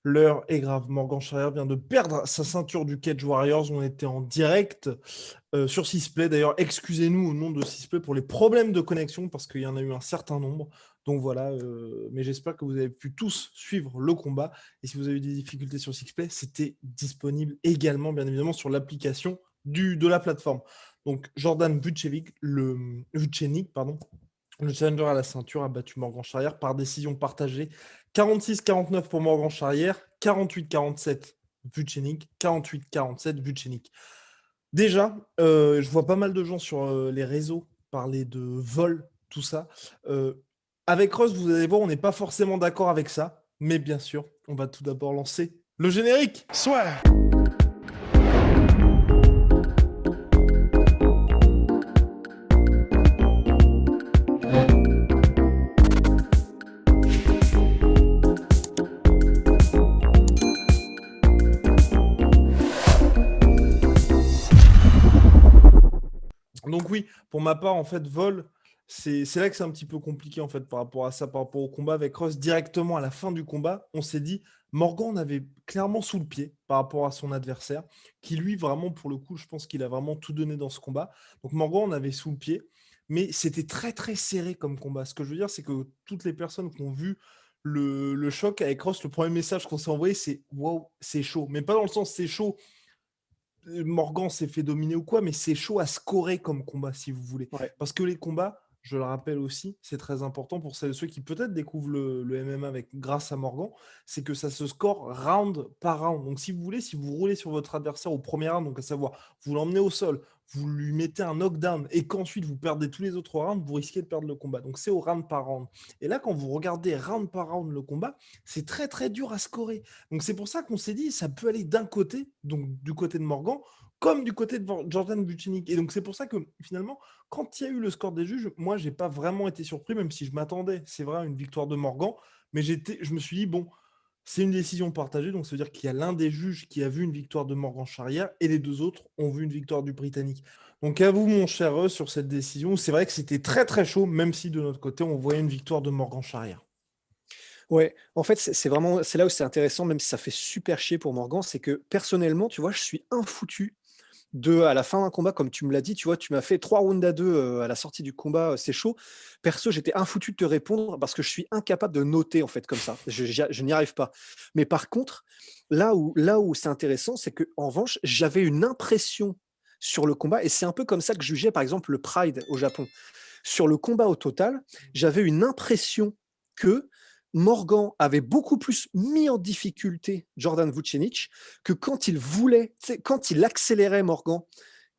L'heure est grave. Morgan Charrière vient de perdre sa ceinture du Cage Warriors. On était en direct sur Sisplay. D'ailleurs, excusez-nous au nom de Sisplay pour les problèmes de connexion parce qu'il y en a eu un certain nombre. Donc voilà, mais j'espère que vous avez pu tous suivre le combat. Et si vous avez eu des difficultés sur Sisplay, c'était disponible également, bien évidemment, sur l'application de la plateforme. Donc Jordan Vucenic, pardon, le challenger à la ceinture, a battu Morgan Charrière par décision partagée. 46-49 pour Morgan Charrière, 48-47 Vucenic, 48-47 Vucenic. Déjà, je vois pas mal de gens sur les réseaux parler de vol, tout ça. Avec Ross, vous allez voir, on n'est pas forcément d'accord avec ça. Mais bien sûr, on va tout d'abord lancer le générique. Soit. Donc oui, pour ma part, en fait, vol, c'est là que c'est un petit peu compliqué en fait par rapport à ça, par rapport au combat avec Ross. Directement à la fin du combat, on s'est dit, Morgan on avait clairement sous le pied par rapport à son adversaire, qui lui, vraiment, pour le coup, je pense qu'il a vraiment tout donné dans ce combat. Donc Morgan on avait sous le pied, mais c'était très très serré comme combat. Ce que je veux dire, c'est que toutes les personnes qui ont vu le choc avec Ross, le premier message qu'on s'est envoyé, c'est wow, c'est chaud. Mais pas dans le sens c'est chaud Morgan s'est fait dominer ou quoi, mais c'est chaud à scorer comme combat, si vous voulez. Ouais. Parce que les combats, je le rappelle aussi, c'est très important pour celles et ceux qui peut-être découvrent le MMA grâce à Morgan, c'est que ça se score round par round. Donc si vous voulez, si vous roulez sur votre adversaire au premier round, donc à savoir, vous l'emmenez au sol, vous lui mettez un knockdown et qu'ensuite vous perdez tous les autres rounds, vous risquez de perdre le combat. Donc c'est au round par round. Et là, quand vous regardez round par round le combat, c'est très très dur à scorer. Donc c'est pour ça qu'on s'est dit, ça peut aller d'un côté, donc du côté de Morgan, comme du côté de Jordan Vucenic. Et donc c'est pour ça que finalement, quand il y a eu le score des juges, moi j'ai pas vraiment été surpris, même si je m'attendais, c'est vrai, à une victoire de Morgan, mais je me suis dit, bon, c'est une décision partagée, donc ça veut dire qu'il y a l'un des juges qui a vu une victoire de Morgan Charrière et les deux autres ont vu une victoire du Britannique. Donc à vous, mon cher sur cette décision. C'est vrai que c'était très très chaud, même si de notre côté, on voyait une victoire de Morgan Charrière. Ouais, en fait, c'est vraiment c'est là où c'est intéressant, même si ça fait super chier pour Morgan, c'est que personnellement, tu vois, je suis infoutu à la fin d'un combat, comme tu me l'as dit, tu vois, tu m'as fait 3 rounds à 2 à la sortie du combat, c'est chaud. Perso, j'étais infoutu de te répondre parce que je suis incapable de noter, en fait, comme ça. Je n'y arrive pas. Mais par contre, là où c'est intéressant, c'est que en revanche, j'avais une impression sur le combat et c'est un peu comme ça que je jugeais, par exemple, le Pride au Japon. Sur le combat au total, j'avais une impression que Morgan avait beaucoup plus mis en difficulté Jordan Vucenic que quand il voulait, quand il accélérait Morgan,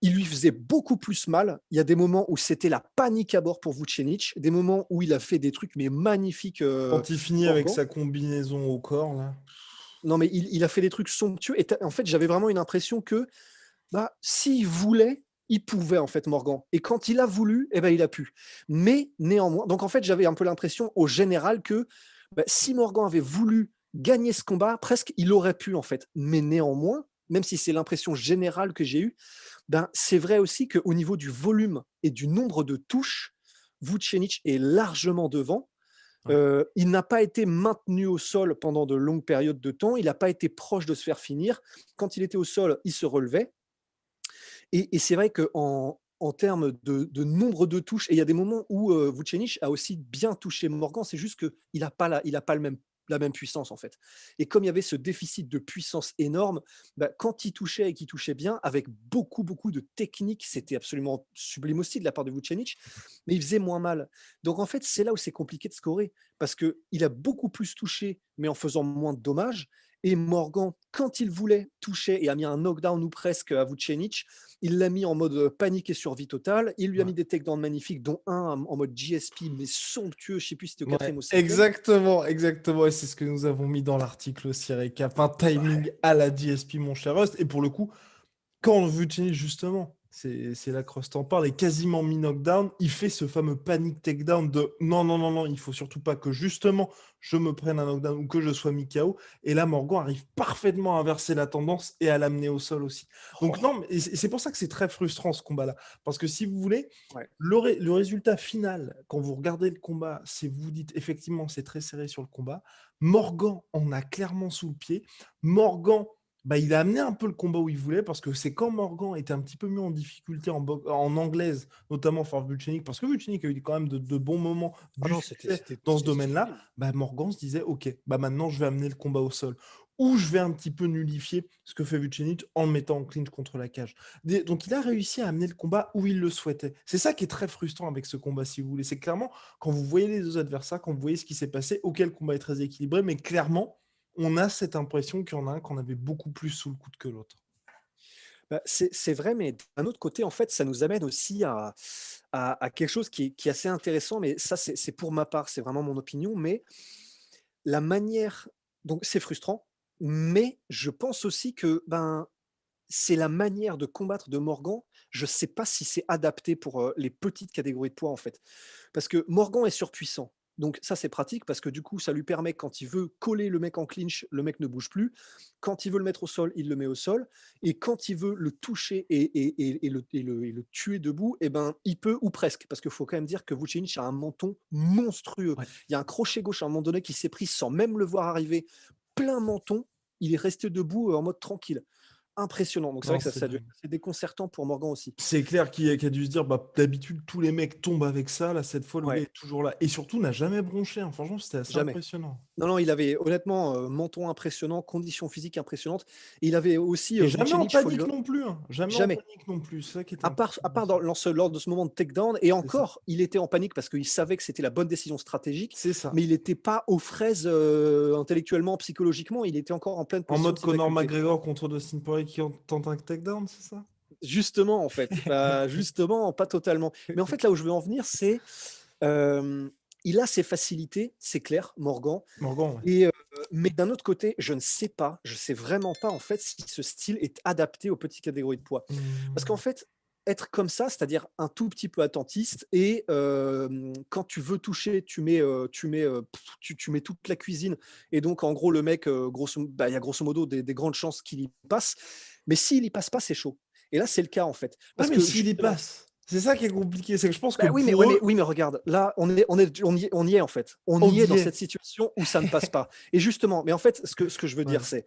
il lui faisait beaucoup plus mal. Il y a des moments où c'était la panique à bord pour Vucenic, des moments où il a fait des trucs mais magnifiques, Quand il finit avec Morgan. sa combinaison au corps, là. Non mais il a fait des trucs somptueux et en fait j'avais vraiment une impression que bah, s'il voulait, il pouvait en fait Morgan. Et quand il a voulu, eh ben, il a pu. Mais néanmoins, donc en fait, j'avais un peu l'impression au général que bah, si Morgan avait voulu gagner ce combat, presque il aurait pu en fait. Mais néanmoins, même si c'est l'impression générale que j'ai eue, ben, c'est vrai aussi qu'au niveau du volume et du nombre de touches, Vucenic est largement devant. Ouais. Il n'a pas été maintenu au sol pendant de longues périodes de temps. Il n'a pas été proche de se faire finir. Quand il était au sol, il se relevait. Et c'est vrai qu'en termes de nombre de touches, et il y a des moments où Vucenic a aussi bien touché Morgan, c'est juste qu'il n'a pas, la même puissance en fait. Et comme il y avait ce déficit de puissance énorme, bah, quand il touchait et qu'il touchait bien, avec beaucoup, beaucoup de technique, c'était absolument sublime aussi de la part de Vucenic, mais il faisait moins mal. Donc en fait, c'est là où c'est compliqué de scorer, parce qu'il a beaucoup plus touché, mais en faisant moins de dommages. Et Morgan, quand il voulait, toucher et a mis un knockdown ou presque à Vucenic, il l'a mis en mode panique et survie totale. Il lui a Ouais. mis des takedowns magnifiques, dont un en mode GSP, mais somptueux. Je ne sais plus si c'était au Ouais, quatrième ou au cinquième. exactement, exactement. Et c'est ce que nous avons mis dans l'article aussi, récap. Un timing à la DSP, mon cher Rust. Et pour le coup, quand Vucenic, justement, C'est là que Rust en parle, et quasiment mi-knockdown, il fait ce fameux panic takedown de non, non, non, non, il faut surtout pas que justement je me prenne un knockdown ou que je sois mis KO. Et là, Morgan arrive parfaitement à inverser la tendance et à l'amener au sol aussi. Donc, Oh, non, mais c'est pour ça que c'est très frustrant ce combat-là. Parce que si vous voulez, ouais. le résultat final, quand vous regardez le combat, c'est vous vous dites effectivement c'est très serré sur le combat. Morgan en a clairement sous le pied. Morgan, bah, il a amené un peu le combat où il voulait, parce que c'est quand Morgan était un petit peu mieux en difficulté en anglaise, notamment face Vucenic, parce que Vucenic a eu quand même de bons moments, Ah du non, c'était succès c'était- dans ce c'était domaine-là. sublime. Bah, Morgan se disait, ok, bah maintenant je vais amener le combat au sol. Ou je vais un petit peu nullifier ce que fait Vucenic en le mettant en clinch contre la cage. Donc il a réussi à amener le combat où il le souhaitait. C'est ça qui est très frustrant avec ce combat, si vous voulez. C'est clairement, quand vous voyez les deux adversaires, quand vous voyez ce qui s'est passé, auquel le combat est très équilibré, mais clairement, on a cette impression qu'il y en a un qu'on avait beaucoup plus sous le coude que l'autre. Bah, c'est vrai, mais d'un autre côté, en fait, ça nous amène aussi à quelque chose qui est assez intéressant, mais ça, c'est pour ma part, c'est vraiment mon opinion, mais la manière donc c'est frustrant, mais je pense aussi que, ben, c'est la manière de combattre de Morgan. Je ne sais pas si c'est adapté pour, les petites catégories de poids, en fait. Parce que Morgan est surpuissant. Donc ça, c'est pratique parce que du coup, ça lui permet quand il veut coller le mec en clinch, le mec ne bouge plus. Quand il veut le mettre au sol, il le met au sol. Et quand il veut le toucher et le tuer debout, eh ben, il peut ou presque. Parce qu'il faut quand même dire que Vucenic a un menton monstrueux. Ouais. Il y a un crochet gauche à un moment donné qui s'est pris sans même le voir arriver, plein menton. Il est resté debout en mode tranquille. Impressionnant. Donc c'est vrai Non, que ça, c'est ça a dû dingue. être assez déconcertant pour Morgan aussi. C'est clair qu'il a dû se dire, bah, d'habitude, tous les mecs tombent avec ça. Là, cette fois, le gars Ouais, est toujours là. Et surtout, n'a jamais bronché, hein. Franchement, c'était assez jamais. impressionnant. Non, non, il avait honnêtement, menton impressionnant, condition physique impressionnante. Et il avait aussi, Et jamais en Vucenic, faut lui panique non plus, hein. Jamais en jamais. panique non plus. C'est ça qui était À part impressionnant aussi. lors de ce moment de takedown et C'est ça. encore, il était en panique parce qu'il savait que c'était la bonne décision stratégique, C'est ça. mais il n'était pas aux fraises, intellectuellement, psychologiquement, il était encore en pleine En possession mode de ses Conor facultés. McGregor contre Dustin Poirier qui tente un takedown, c'est ça? Justement, en fait, bah, justement, pas totalement. Mais en fait, là où je veux en venir, c'est, hem, il a ses facilités, c'est clair, Morgan. Morgan, ouais. Et mais d'un autre côté, je ne sais pas, je sais vraiment pas en fait si ce style est adapté aux petites catégories de poids. Parce qu'en Mmh. fait, être comme ça, c'est-à-dire un tout petit peu attentiste et quand tu veux toucher, tu mets toute la cuisine et donc en gros le mec, bah, il y a grosso modo des grandes chances qu'il y passe. Mais s'il y passe pas, c'est chaud. Et là, c'est le cas en fait. Ouais, Parce mais que s'il y justement passe, c'est ça qui est compliqué. C'est que je pense que bah, oui, mais pour ouais, mais eux, oui, mais regarde, là, on y est, en fait. On on y est y dans cette est. situation où ça ne passe pas. Et justement, mais en fait, ce que je veux dire, Ouais. c'est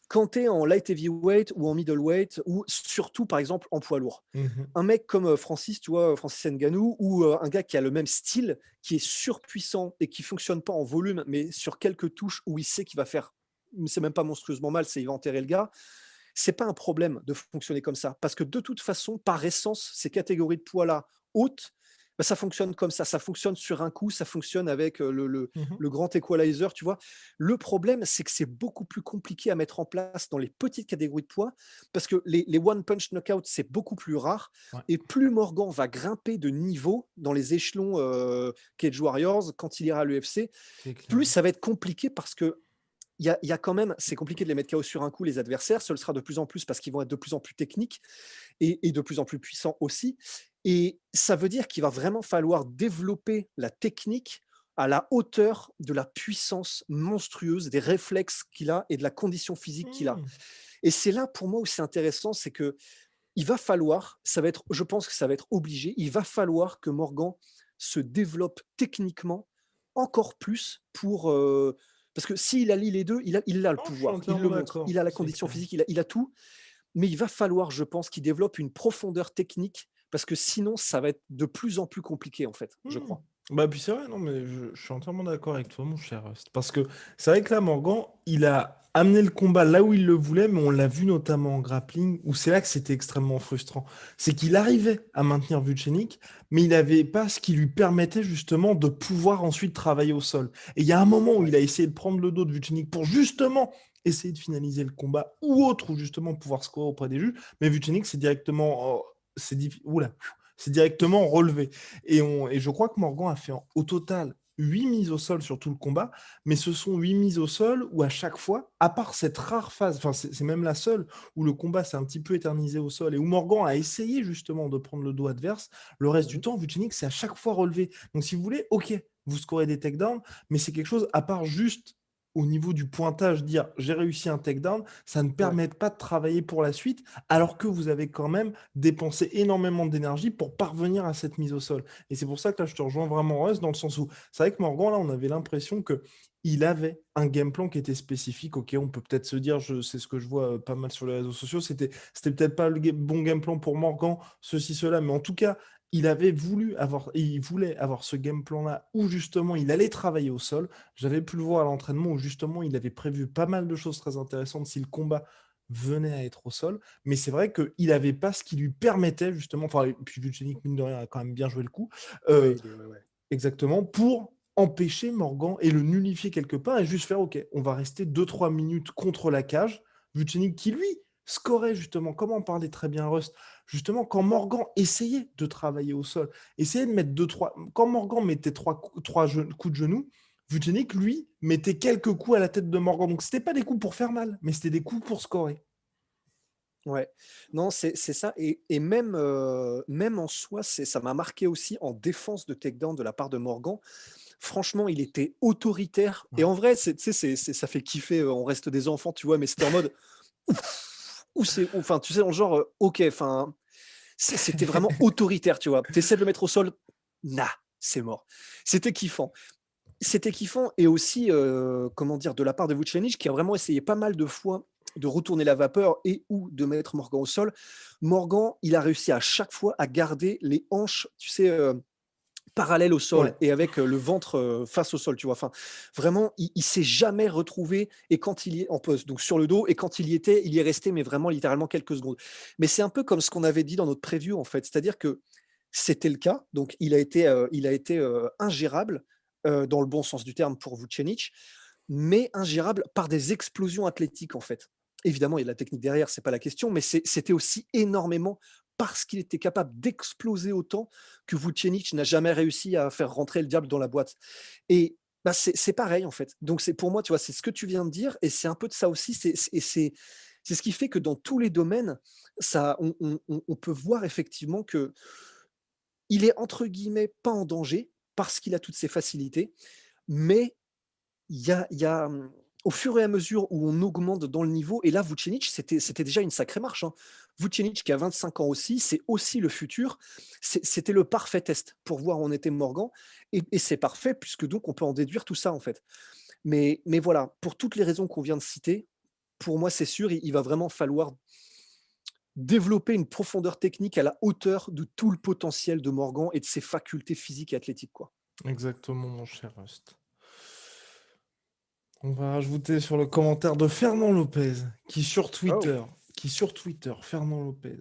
quand tu es en light heavyweight ou en middleweight ou surtout, par exemple, en poids lourd, Mmh. un mec comme, Francis, tu vois, Francis Ngannou ou, un gars qui a le même style, qui est surpuissant et qui fonctionne pas en volume, mais sur quelques touches où il sait qu'il va faire c'est même pas monstrueusement mal, c'est il va enterrer le gars. C'est pas un problème de fonctionner comme ça parce que de toute façon, par essence, ces catégories de poids-là hautes, bah, ça fonctionne comme ça. Ça fonctionne sur un coup, ça fonctionne avec le, le, Mmh. le grand equalizer, tu vois. Le problème, c'est que c'est beaucoup plus compliqué à mettre en place dans les petites catégories de poids parce que les one punch knockout, c'est beaucoup plus rare. Ouais, Et plus Morgan va grimper de niveau dans les échelons Cage Warriors quand il ira à l'UFC, c'est clair. plus ça va être compliqué parce que il y a quand même, c'est compliqué de les mettre KO sur un coup, les adversaires. Ce le sera de plus en plus parce qu'ils vont être de plus en plus techniques et de plus en plus puissants aussi. Et ça veut dire qu'il va vraiment falloir développer la technique à la hauteur de la puissance monstrueuse, des réflexes qu'il a et de la condition physique qu'il a. Mmh. Et c'est là pour moi où c'est intéressant, c'est que il va falloir, je pense que ça va être obligé, il va falloir que Morgan se développe techniquement encore plus parce que s'il allie les deux, il a le Non, je suis pouvoir, il entièrement le montre, d'accord, il a la c'est condition clair. physique, il a tout, mais il va falloir, je pense, qu'il développe une profondeur technique parce que sinon, ça va être de plus en plus compliqué, en fait, je Mmh. crois. Bah, puis c'est vrai, non, mais je suis entièrement d'accord avec toi, mon cher Rust. Parce que c'est vrai que là, Morgan, il a amené le combat là où il le voulait, mais on l'a vu notamment en grappling, où c'est là que c'était extrêmement frustrant. C'est qu'il arrivait à maintenir Vucenic, mais il n'avait pas ce qui lui permettait justement de pouvoir ensuite travailler au sol. Et il y a un moment où Ouais. il a essayé de prendre le dos de Vucenic pour justement essayer de finaliser le combat, ou autre, ou justement pouvoir scorer auprès des juges, mais Vucenic, c'est directement... oula, c'est directement relevé. Et je crois que Morgan a fait au total 8 mises au sol sur tout le combat, mais ce sont 8 mises au sol où à chaque fois, à part cette rare phase, enfin c'est même la seule où le combat s'est un petit peu éternisé au sol et où Morgan a essayé justement de prendre le dos adverse, le reste du Mhm. temps, Vucenic s'est à chaque fois relevé. Donc si vous voulez, ok, vous scorez des takedowns, mais c'est quelque chose, à part juste au niveau du pointage, dire j'ai réussi un takedown, ça ne Ouais. permet pas de travailler pour la suite, alors que vous avez quand même dépensé énormément d'énergie pour parvenir à cette mise au sol. Et c'est pour ça que là, je te rejoins vraiment, Russ, dans le sens où c'est vrai que Morgan, là, on avait l'impression que il avait un game plan qui était spécifique. Ok, on peut peut-être se dire, c'est ce que je vois pas mal sur les réseaux sociaux, c'était peut-être pas le bon game plan pour Morgan, ceci, cela, mais en tout cas, il voulait avoir ce game plan-là où justement il allait travailler au sol. J'avais pu le voir à l'entraînement où justement il avait prévu pas mal de choses très intéressantes si le combat venait à être au sol. Mais c'est vrai qu'il n'avait pas ce qui lui permettait justement, enfin, et puis Vucenic, mine de rien, a quand même bien joué le coup, Ouais, euh, ouais. exactement, pour empêcher Morgan et le nullifier quelque part et juste faire, ok, on va rester 2-3 minutes contre la cage. Vucenic qui, lui, scorait justement, comme en parlait très bien Rust, justement, quand Morgan essayait de travailler au sol, essayait de mettre 2-3... Quand Morgan mettait trois coups de genou, Vucenic, lui, mettait quelques coups à la tête de Morgan. Donc, c'était pas des coups pour faire mal, mais c'était des coups pour scorer. Ouais. Non, c'est ça et même, même en soi, ça m'a marqué aussi en défense de takedown de la part de Morgan. Franchement, il était autoritaire et Ouais. en vrai, tu sais, ça fait kiffer, on reste des enfants, tu vois? Mais c'était en mode: «Ouf, c'est» enfin, tu sais, dans le genre, OK, enfin, c'était vraiment autoritaire, tu vois? Tu essaies de le mettre au sol, nah, c'est mort. C'était kiffant. C'était kiffant et aussi, comment dire? De la part de Vucenic qui a vraiment essayé pas mal de fois de retourner la vapeur et ou de mettre Morgan au sol. Morgan, il a réussi à chaque fois à garder les hanches, tu sais, parallèles au Ouais. sol et avec, le ventre, face au sol, tu vois? Enfin, vraiment, il s'est jamais retrouvé et quand il y est en pose, donc sur le dos et quand il y était, il y est resté, mais vraiment littéralement quelques secondes. Mais c'est un peu comme ce qu'on avait dit dans notre preview, en fait. C'est-à-dire que c'était le cas, donc il a été, ingérable, dans le bon sens du terme pour Vucenic, mais ingérable par des explosions athlétiques, en fait. Évidemment, il y a de la technique derrière, c'est pas la question, mais c'était aussi énormément parce qu'il était capable d'exploser autant que Vucenic n'a jamais réussi à faire rentrer le diable dans la boîte. Et bah, c'est pareil, en fait. Donc c'est pour moi, tu vois, c'est ce que tu viens de dire et c'est un peu de ça aussi. C'est ce qui fait que dans tous les domaines, ça, on peut voir effectivement que il est entre guillemets «pas en danger» parce qu'il a toutes ces facilités, mais il y a, au fur et à mesure où on augmente dans le niveau et là Vucenic c'était déjà une sacrée marche, hein. Vucenic qui a 25 ans aussi, c'est aussi le futur. C'était le parfait test pour voir où en était Morgan et c'est parfait puisque donc on peut en déduire tout ça en fait. Mais voilà, pour toutes les raisons qu'on vient de citer, pour moi c'est sûr, il va vraiment falloir développer une profondeur technique à la hauteur de tout le potentiel de Morgan et de ses facultés physiques et athlétiques, quoi. Exactement, mon cher Rust. On va rajouter sur le commentaire de Fernand Lopez, Oh! qui sur Twitter, Fernand Lopez.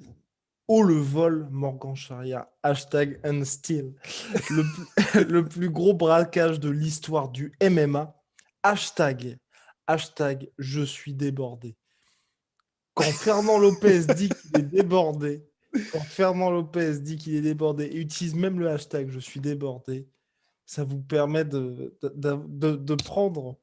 Oh le vol, Morgan Charia, hashtag unstill. Le plus gros braquage de l'histoire du MMA. Hashtag je suis débordé. Quand Fernand Lopez dit qu'il est débordé, quand Fernand Lopez dit qu'il est débordé et utilise même le hashtag je suis débordé, ça vous permet de prendre en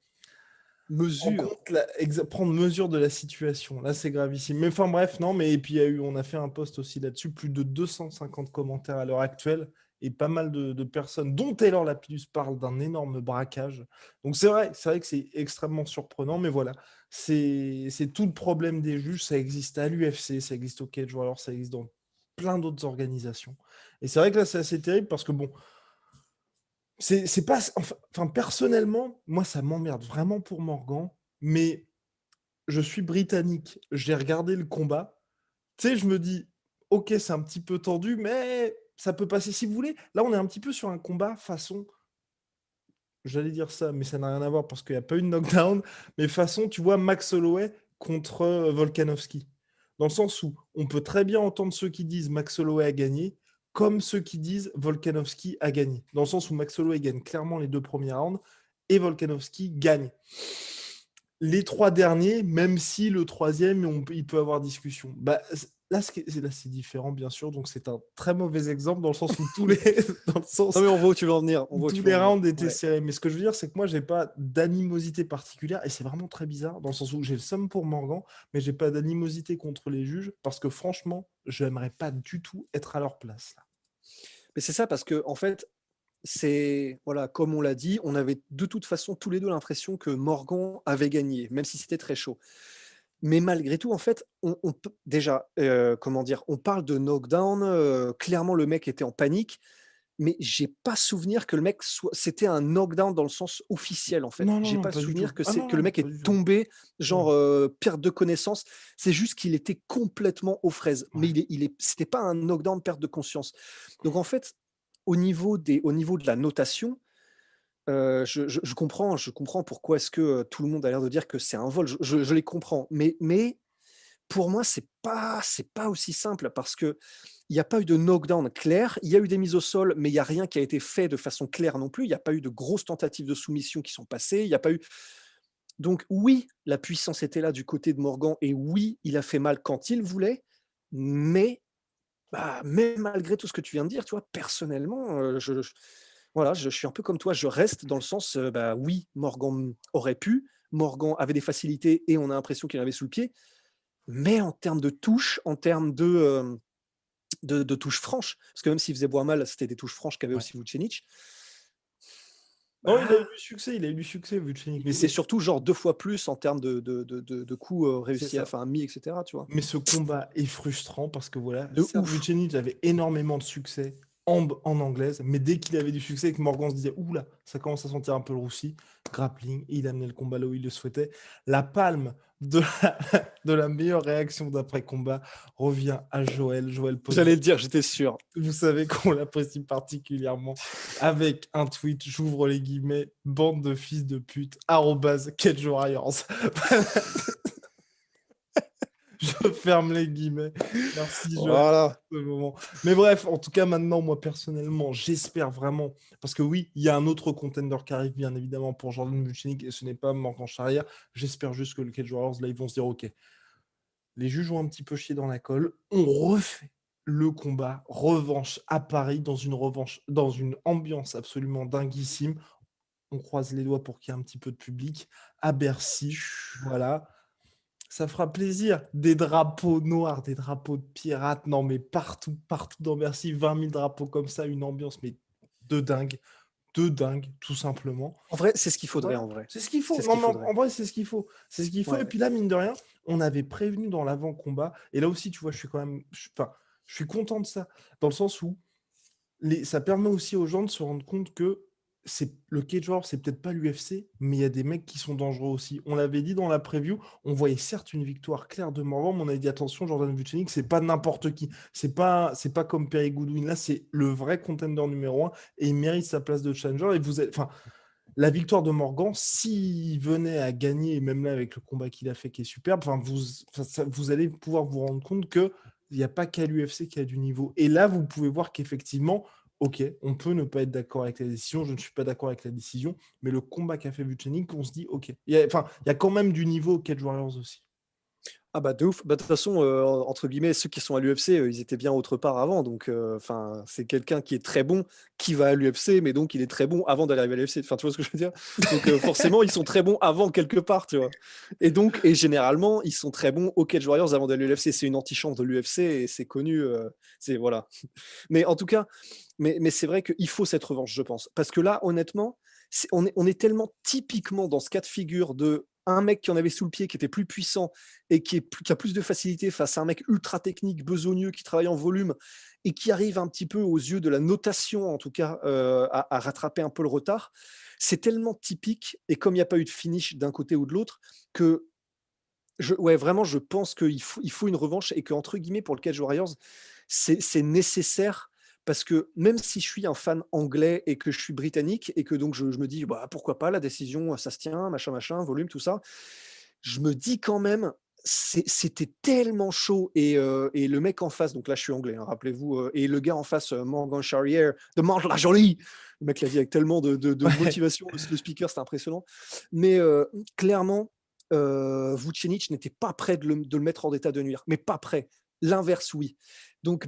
Mesure. compte prendre mesure de la situation. Là, c'est gravissime. Mais enfin, bref, non, mais et puis on a fait un post aussi là-dessus, plus de 250 commentaires à l'heure actuelle et pas mal de personnes, dont Taylor Lapidus, parlent d'un énorme braquage. Donc c'est vrai que c'est extrêmement surprenant, mais voilà, c'est tout le problème des juges. Ça existe à l'UFC, ça existe au Cage Warriors, ça existe dans plein d'autres organisations. Et c'est vrai que là, c'est assez terrible parce que bon, c'est pas. Enfin, personnellement, moi, ça m'emmerde vraiment pour Morgan, mais je suis britannique. J'ai regardé le combat. Tu sais, je me dis, ok, c'est un petit peu tendu, mais ça peut passer. Si vous voulez, là, on est un petit peu sur un combat façon. J'allais dire ça, mais ça n'a rien à voir parce qu'il n'y a pas eu de knockdown. Mais façon, tu vois, Max Holloway contre Volkanovski. Dans le sens où on peut très bien entendre ceux qui disent Max Holloway a gagné, comme ceux qui disent Volkanovski a gagné. Dans le sens où Max Holloway gagne clairement les 2 premiers rounds et Volkanovski gagne. Les 3 derniers, même si le troisième, il peut avoir discussion. Bah, là, c'est différent, bien sûr. Donc, c'est un très mauvais exemple dans le sens où dans le Non, sens mais on voit où tu veux en venir. On où voit où tous tu veux les en venir. rounds étaient Ouais. serrés. Mais ce que je veux dire, c'est que moi, j'ai pas d'animosité particulière. Et c'est vraiment très bizarre, dans le sens où j'ai le seum pour Morgan, mais j'ai pas d'animosité contre les juges parce que franchement, j'aimerais pas du tout être à leur place, là. Mais c'est ça parce que en fait, c'est voilà, comme on l'a dit, on avait de toute façon tous les 2 l'impression que Morgan avait gagné, même si c'était très chaud. Mais malgré tout, en fait, on peut déjà, comment dire? On parle de knockdown, clairement le mec était en panique, mais j'ai pas souvenir que le mec soit c'était un knockdown dans le sens officiel, en fait. Non, non, J'ai non, pas pas du tout. souvenir que Ah c'est non, que le non, mec pas est du tout. tombé, Non. genre, perte de connaissance. C'est juste qu'il était complètement aux fraises, mais Ouais. c'était pas un knockdown, perte de conscience. Donc en fait, au niveau de la notation, je comprends pourquoi est-ce que, tout le monde a l'air de dire que c'est un vol. Je les comprends, mais pour moi, c'est pas aussi simple parce qu'il y a pas eu de knockdown clair. Il y a eu des mises au sol, mais il y a rien qui a été fait de façon claire non plus. Il y a pas eu de grosses tentatives de soumission qui sont passées. Il y a pas eu donc oui, la puissance était là du côté de Morgan et oui, il a fait mal quand il voulait, mais bah, même malgré tout ce que tu viens de dire, tu vois, personnellement, voilà, je suis un peu comme toi, je reste dans le sens, bah, oui, Morgan aurait pu, Morgan avait des facilités et on a l'impression qu'il en avait sous le pied, mais en termes de touches, en termes de touches franches, parce que même s'il faisait boire mal, c'était des touches franches qu'avait Ouais. aussi Vucenic. Non, il a eu Bah, du succès, Vucenic. Mais et surtout genre 2 fois plus en termes de coups, c'est réussis, ça. enfin mis et cetera, tu vois? Mais ce combat est frustrant parce que voilà, De certes, ouf. Vucenic avait énormément de succès en anglaise, mais dès qu'il avait du succès et que Morgan se disait oula, ça commence à sentir un peu le roussi, grappling, et il amenait le combat là où il le souhaitait. La palme de la meilleure réaction d'après-combat revient à Joël. Joël Posner. J'allais le dire, j'étais sûr. Vous savez qu'on l'apprécie particulièrement avec un tweet, j'ouvre les guillemets, bande de fils de pute, arrobase Cage Warriors. Je ferme les guillemets. Merci Joël Voilà. pour ce moment. Mais bref, en tout cas, maintenant, moi personnellement, j'espère vraiment, parce que oui, il y a un autre contender qui arrive, bien évidemment, pour Jordan Vucenic, et ce n'est pas Morgan Charrière. J'espère juste que le Cage Warriors, là, ils vont se dire, ok, les juges ont un petit peu chié dans la colle, on refait le combat, revanche à Paris, dans une ambiance absolument dinguissime. On croise les doigts pour qu'il y ait un petit peu de public à Bercy. Voilà. Ça fera plaisir. Des drapeaux noirs, des drapeaux de pirates. Non, mais partout, partout dans Bercy, 20 000 drapeaux comme ça, une ambiance, mais de dingue, tout simplement. En vrai, c'est ce qu'il faudrait, Voilà, en vrai. c'est ce qu'il C'est faut. ce Non, qu'il mais faudrait. en vrai, c'est ce qu'il faut. C'est ce qu'il faut. Et Ouais. puis là, mine de rien, on avait prévenu dans l'avant-combat. Et là aussi, tu vois, je suis quand même. Enfin, je suis content de ça. Dans le sens où ça permet aussi aux gens de se rendre compte que le Cage Warriors, c'est peut-être pas l'UFC, mais il y a des mecs qui sont dangereux aussi. On l'avait dit dans la preview, on voyait certes une victoire claire de Morvan, mais on avait dit attention, Jordan Vucenic, c'est pas n'importe qui. C'est pas comme Perry Goodwin. Là, c'est le vrai contender numéro un et il mérite sa place de challenger. Et enfin, la victoire de Morgan, s'il venait à gagner, et même là avec le combat qu'il a fait qui est superbe, enfin, vous allez pouvoir vous rendre compte que il n'y a pas qu'à l'UFC qui a du niveau. Et là, vous pouvez voir qu'effectivement, ok, on peut ne pas être d'accord avec la décision, je ne suis pas d'accord avec la décision, mais le combat qu'a fait Vucenic, on se dit, ok, enfin, il y a quand même du niveau au Cage Warriors aussi. Ah bah de ouf. Bah, de toute façon, entre guillemets, ceux qui sont à l'UFC, ils étaient bien autre part avant. Donc, enfin, c'est quelqu'un qui est très bon, qui va à l'UFC, mais donc il est très bon avant d'aller arriver à l'UFC. Enfin, tu vois ce que je veux dire? Donc, forcément, ils sont très bons avant quelque part, tu vois? Et généralement, ils sont très bons au Cage Warriors avant d'aller à l'UFC. C'est une antichambre de l'UFC et c'est connu, c'est voilà. Mais en tout cas, mais c'est vrai qu'il faut cette revanche, je pense. Parce que là, honnêtement, on est tellement typiquement dans ce cas de figure de un mec qui en avait sous le pied, qui était plus puissant et qui a plus de facilité face à un mec ultra technique, besogneux, qui travaille en volume et qui arrive un petit peu aux yeux de la notation, en tout cas, à rattraper un peu le retard. C'est tellement typique et comme il n'y a pas eu de finish d'un côté ou de l'autre, que ouais, vraiment, je pense qu'il faut une revanche et qu'entre guillemets, pour le Cage Warriors, c'est nécessaire parce que même si je suis un fan anglais et que je suis britannique et que donc je me dis, bah, pourquoi pas, la décision, ça se tient, machin, machin, volume, tout ça. Je me dis quand même, c'était tellement chaud et le mec en face, donc là je suis anglais, hein, rappelez-vous, et le gars en face, Morgan Charrière, de Mange la jolie. Le mec l'a dit avec tellement de Ouais. motivation, le speaker, c'était impressionnant. Mais clairement, Vucenic n'était pas prêt de le mettre en état de nuire, mais pas prêt. L'inverse, oui. Donc,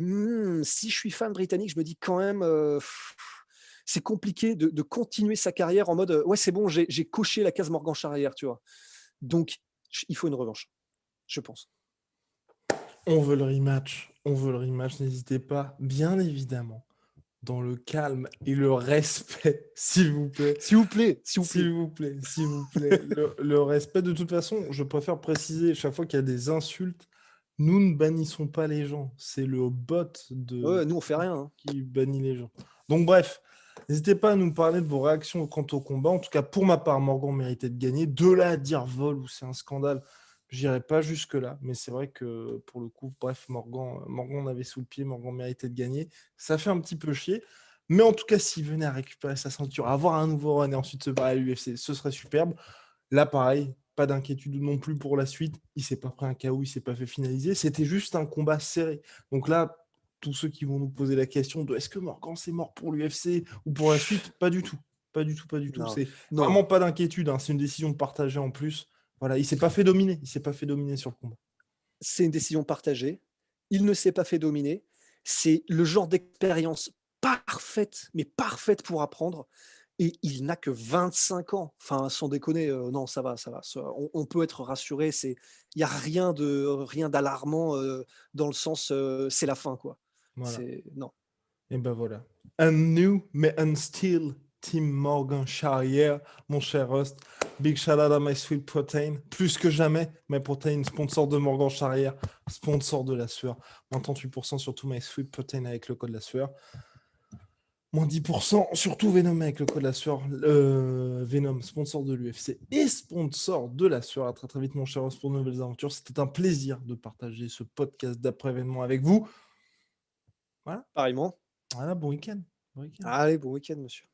si je suis fan britannique, je me dis quand même, c'est compliqué de continuer sa carrière en mode, ouais, c'est bon, j'ai coché la case Morgan Charrière, tu vois. Donc, il faut une revanche, je pense. On veut le rematch. On veut le rematch. N'hésitez pas, bien évidemment, dans le calme et le respect, s'il vous plaît. S'il vous plaît, s'il vous plaît. S'il vous plaît, s'il vous plaît. Le respect, de toute façon, je préfère préciser chaque fois qu'il y a des insultes, nous ne bannissons pas les gens. C'est le bot de Ouais, nous, on fait rien, hein. qui bannit les gens. Donc bref, n'hésitez pas à nous parler de vos réactions quant au combat. En tout cas, pour ma part, Morgan méritait de gagner. De là à dire vol ou c'est un scandale, j'irai pas jusque-là. Mais c'est vrai que pour le coup, bref, Morgan avait sous le pied, Morgan méritait de gagner. Ça fait un petit peu chier. Mais en tout cas, s'il venait à récupérer sa ceinture, avoir un nouveau run et ensuite se barrer à l'UFC, ce serait superbe. Là, pareil, pas d'inquiétude non plus pour la suite. Il s'est pas pris un KO, il s'est pas fait finaliser. C'était juste un combat serré. Donc là, tous ceux qui vont nous poser la question de est-ce que Morgan c'est mort pour l'UFC ou pour la suite, pas du tout. Pas du tout, pas du tout. Non, C'est non, vraiment pas d'inquiétude. Hein. C'est une décision partagée en plus. Voilà, il s'est pas fait dominer. Il s'est pas fait dominer sur le combat. c'est une décision partagée. Il ne s'est pas fait dominer. C'est le genre d'expérience parfaite, mais parfaite pour apprendre. Et il n'a que 25 ans. Enfin, sans déconner, non, ça va, ça va. On peut être rassuré. Il n'y a rien d'alarmant dans le sens, c'est la fin, quoi. Voilà. Non. Et ben voilà. Un new mais un still Team Morgan Charrière, mon cher Rust. Big shout out à My Sweet Protein. Plus que jamais, My Protein, sponsor de Morgan Charrière, sponsor de la sueur. Moins 38% sur tout My Sweet Protein avec le code la sueur. Moins 10% sur tout Venom avec le code la sueur. Venom, sponsor de l'UFC et sponsor de la sueur. À très très vite, mon cher Rust, pour de nouvelles aventures. C'était un plaisir de partager ce podcast d'après-événement avec vous. Voilà, Pareillement. voilà, bon week-end. Bon week-end. Allez, bon week-end, monsieur.